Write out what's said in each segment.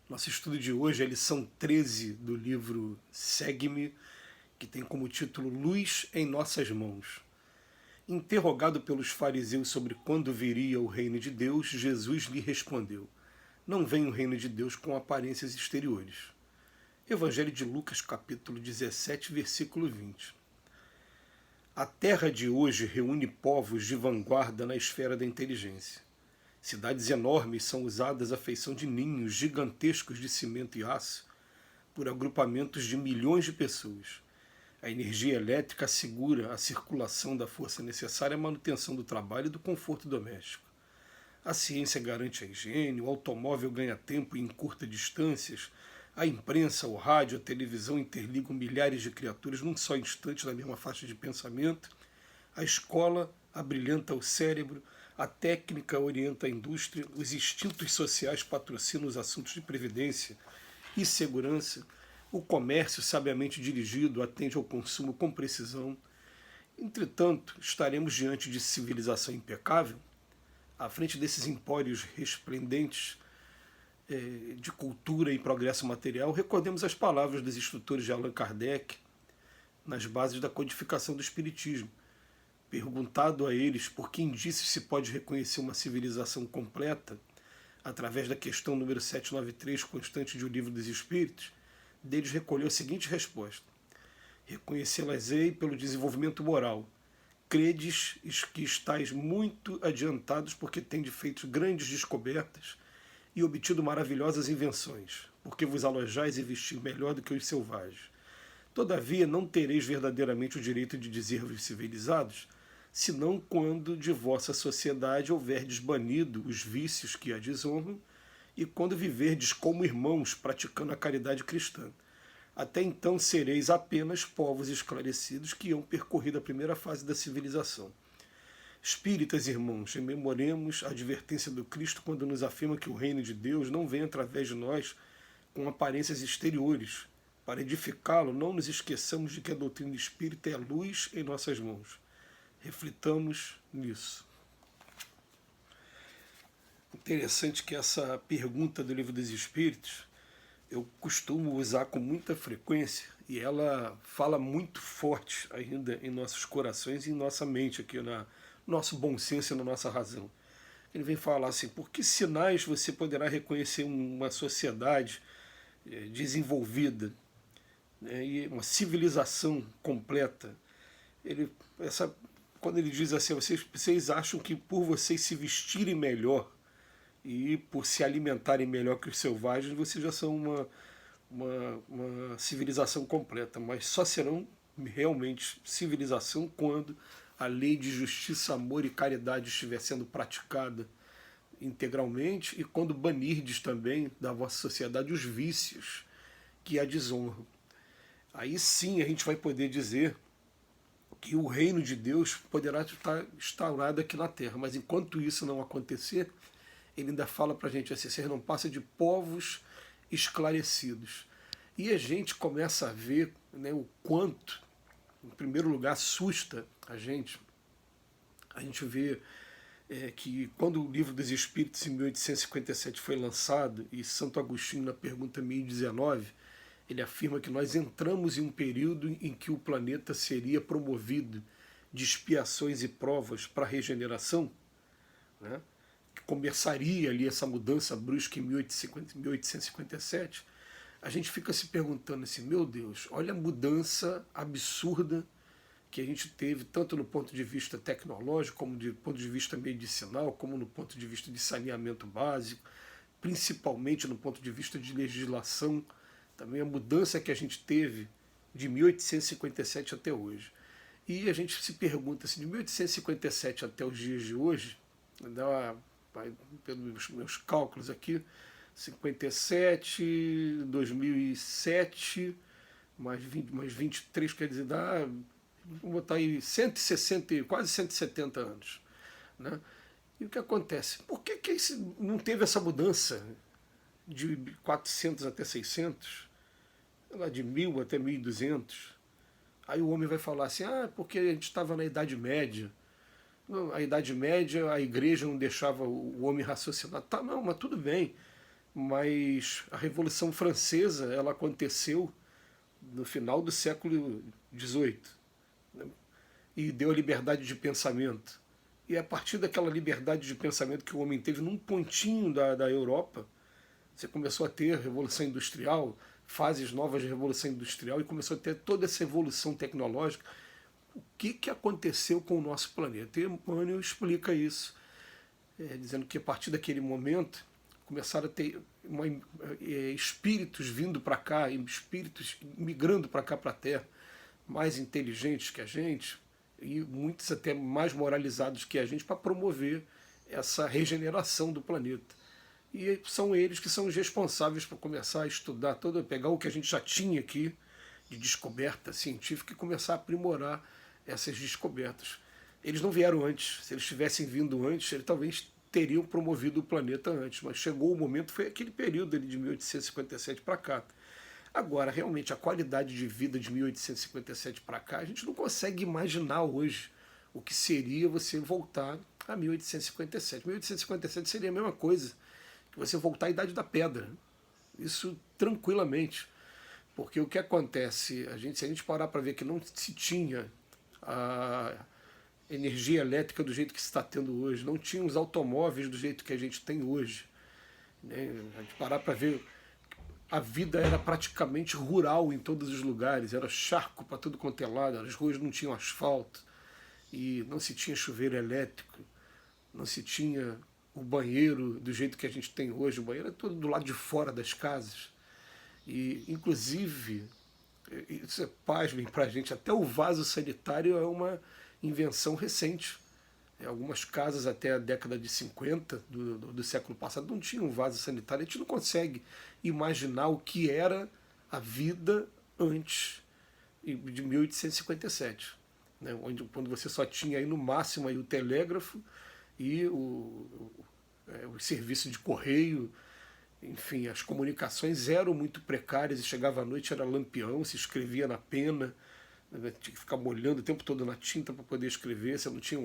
Nosso estudo de hoje é a lição 13 do livro Segue-me, que tem como título Luz em Nossas Mãos. Interrogado pelos fariseus sobre quando viria o reino de Deus, Jesus lhe respondeu: Não vem o reino de Deus com aparências exteriores. Evangelho de Lucas, capítulo 17, versículo 20. A terra de hoje reúne povos de vanguarda na esfera da inteligência. Cidades enormes são usadas à feição de ninhos gigantescos de cimento e aço por agrupamentos de milhões de pessoas. A energia elétrica assegura a circulação da força necessária à manutenção do trabalho e do conforto doméstico. A ciência garante a higiene, o automóvel ganha tempo e encurta distâncias, a imprensa, o rádio, a televisão interligam milhares de criaturas num só instante na mesma faixa de pensamento, a escola abrilhanta o cérebro, a técnica orienta a indústria, os instintos sociais patrocinam os assuntos de previdência e segurança, o comércio sabiamente dirigido atende ao consumo com precisão. Entretanto, estaremos diante de civilização impecável? À frente desses empórios resplendentes de cultura e progresso material, recordemos as palavras dos instrutores de Allan Kardec nas bases da codificação do Espiritismo. Perguntado a eles por que indícios se pode reconhecer uma civilização completa, através da questão número 793, constante de O Livro dos Espíritos, deles recolheu a seguinte resposta: reconhecê-las-ei pelo desenvolvimento moral. Credes que estáis muito adiantados porque tendes feito grandes descobertas e obtido maravilhosas invenções, porque vos alojais e vestir melhor do que os selvagens. Todavia não tereis verdadeiramente o direito de dizer-vos civilizados, senão quando de vossa sociedade houverdes banido os vícios que a desonram e quando viverdes como irmãos praticando a caridade cristã. Até então sereis apenas povos esclarecidos que hão percorrido a primeira fase da civilização. Espíritas, irmãos, rememoremos a advertência do Cristo quando nos afirma que o reino de Deus não vem através de nós com aparências exteriores. Para edificá-lo, não nos esqueçamos de que a doutrina espírita é luz em nossas mãos. Reflitamos nisso. Interessante que essa pergunta do Livro dos Espíritos eu costumo usar com muita frequência e ela fala muito forte ainda em nossos corações e em nossa mente, aqui no nosso bom senso e na nossa razão. Ele vem falar assim: por que sinais você poderá reconhecer uma sociedade desenvolvida, né, e uma civilização completa? Quando ele diz assim, vocês acham que por vocês se vestirem melhor e por se alimentarem melhor que os selvagens, vocês já são uma civilização completa, mas só serão realmente civilização quando a lei de justiça, amor e caridade estiver sendo praticada integralmente e quando banirdes também da vossa sociedade os vícios que a desonram. Aí sim a gente vai poder dizer que o reino de Deus poderá estar instaurado aqui na Terra, mas enquanto isso não acontecer, ele ainda fala para a gente assim: vocês não passam de povos esclarecidos. E a gente começa a ver, né, o quanto, em primeiro lugar, assusta a gente. A gente vê que quando o Livro dos Espíritos, em 1857, foi lançado, e Santo Agostinho, na pergunta 1019, ele afirma que nós entramos em um período em que o planeta seria promovido de expiações e provas para a regeneração, né? Que começaria ali essa mudança brusca em 1857, a gente fica se perguntando assim: meu Deus, olha a mudança absurda que a gente teve, tanto no ponto de vista tecnológico, como do ponto de vista medicinal, como no ponto de vista de saneamento básico, principalmente no ponto de vista de legislação. Também a mudança que a gente teve de 1857 até hoje. E a gente se pergunta assim, de 1857 até os dias de hoje, pelos meus cálculos aqui, 57, 2007, mais 23, quer dizer, vamos botar aí 160, quase 170 anos. Né? E o que acontece? Por que não teve essa mudança de 400 até 600, de 1000 até 1200? Aí o homem vai falar assim: porque a gente estava na Idade Média. Não, a Idade Média, a igreja não deixava o homem raciocinar. Tá, não, mas tudo bem. mas a Revolução Francesa ela aconteceu no final do século XVIII, né? E deu a liberdade de pensamento. E é a partir daquela liberdade de pensamento que o homem teve num pontinho da Europa, você começou a ter Revolução Industrial, fases novas de Revolução Industrial, e começou a ter toda essa evolução tecnológica. O que aconteceu com o nosso planeta? E Emmanuel explica isso, dizendo que a partir daquele momento começaram a ter espíritos vindo para cá, espíritos migrando para cá, para a Terra, mais inteligentes que a gente, e muitos até mais moralizados que a gente, para promover essa regeneração do planeta. E são eles que são os responsáveis por começar a estudar, pegar o que a gente já tinha aqui de descoberta científica e começar a aprimorar essas descobertas. Eles não vieram antes. Se eles tivessem vindo antes, eles talvez teriam promovido o planeta antes, mas chegou o momento, foi aquele período ali de 1857 para cá. Agora, realmente, a qualidade de vida de 1857 para cá, a gente não consegue imaginar hoje o que seria você voltar a 1857. 1857 seria a mesma coisa que você voltar à Idade da Pedra. Isso tranquilamente. Porque o que acontece, se a gente parar para ver que não se tinha a energia elétrica do jeito que se está tendo hoje, não tinha os automóveis do jeito que a gente tem hoje, né? A gente parar para ver, a vida era praticamente rural em todos os lugares, era charco para tudo quanto é lado, as ruas não tinham asfalto, e não se tinha chuveiro elétrico, não se tinha o banheiro do jeito que a gente tem hoje, o banheiro é todo do lado de fora das casas. E, inclusive, isso é pasmem para a gente, até o vaso sanitário é uma invenção recente. Algumas casas até a década de 50 do século passado não tinham vaso sanitário. A gente não consegue imaginar o que era a vida antes de 1857, né? Quando você só tinha aí no máximo aí o telégrafo e o serviço de correio. Enfim, as comunicações eram muito precárias, e chegava à noite, era lampião, se escrevia na pena, né? Tinha que ficar molhando o tempo todo na tinta para poder escrever, você não tinha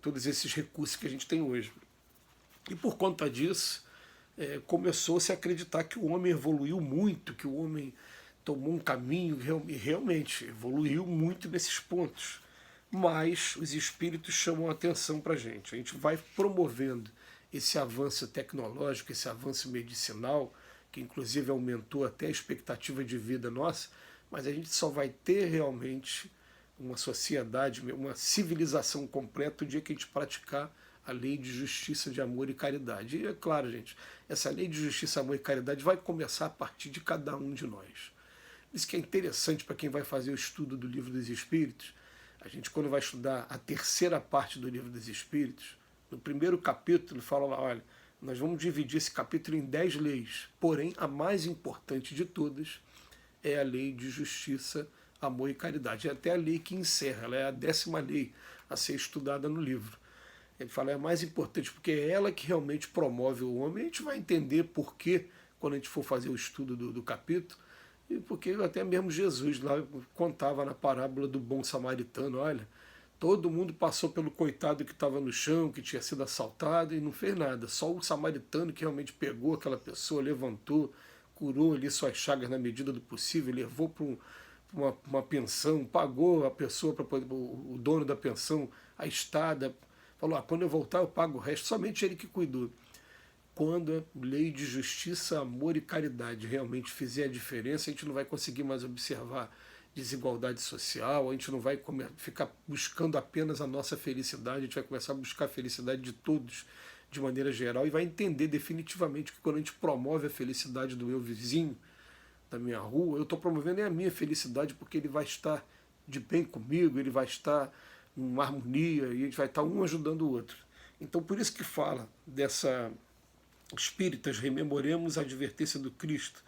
todos esses recursos que a gente tem hoje. E por conta disso, começou-se a acreditar que o homem evoluiu muito, que o homem tomou um caminho, realmente evoluiu muito nesses pontos. Mas os espíritos chamam a atenção para a gente vai promovendo esse avanço tecnológico, esse avanço medicinal, que inclusive aumentou até a expectativa de vida nossa, mas a gente só vai ter realmente uma sociedade, uma civilização completa o dia que a gente praticar a lei de justiça, de amor e caridade. E é claro, gente, essa lei de justiça, amor e caridade vai começar a partir de cada um de nós. Isso que é interessante para quem vai fazer o estudo do Livro dos Espíritos. A gente, quando vai estudar a terceira parte do Livro dos Espíritos, no primeiro capítulo fala lá, olha, nós vamos dividir esse capítulo em 10 leis, porém a mais importante de todas é a lei de justiça, amor e caridade. É até a lei que encerra, ela é a 10ª lei a ser estudada no livro. Ele fala, é a mais importante, porque é ela que realmente promove o homem. A gente vai entender por quê quando a gente for fazer o estudo do capítulo, e porque até mesmo Jesus lá contava na parábola do bom samaritano, olha, todo mundo passou pelo coitado que estava no chão, que tinha sido assaltado e não fez nada. Só o samaritano que realmente pegou aquela pessoa, levantou, curou ali suas chagas na medida do possível, levou para uma pensão, pagou a pessoa, o dono da pensão, a estada, falou, quando eu voltar eu pago o resto. Somente ele que cuidou. Quando a lei de justiça, amor e caridade realmente fizer a diferença, a gente não vai conseguir mais observar desigualdade social, a gente não vai ficar buscando apenas a nossa felicidade, a gente vai começar a buscar a felicidade de todos de maneira geral e vai entender definitivamente que quando a gente promove a felicidade do meu vizinho, da minha rua, eu estou promovendo a minha felicidade, porque ele vai estar de bem comigo, ele vai estar em harmonia e a gente vai estar um ajudando o outro. Então por isso que fala dessa espíritas, rememoremos a advertência do Cristo,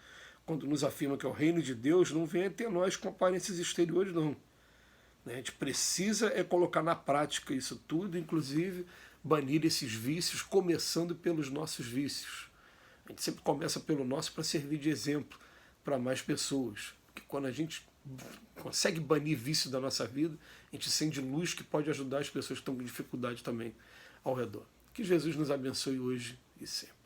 quando nos afirma que o reino de Deus não vem até nós com aparências exteriores, não. A gente precisa colocar na prática isso tudo, inclusive banir esses vícios, começando pelos nossos vícios. A gente sempre começa pelo nosso para servir de exemplo para mais pessoas. Porque quando a gente consegue banir vício da nossa vida, a gente sente luz que pode ajudar as pessoas que estão com dificuldade também ao redor. Que Jesus nos abençoe hoje e sempre.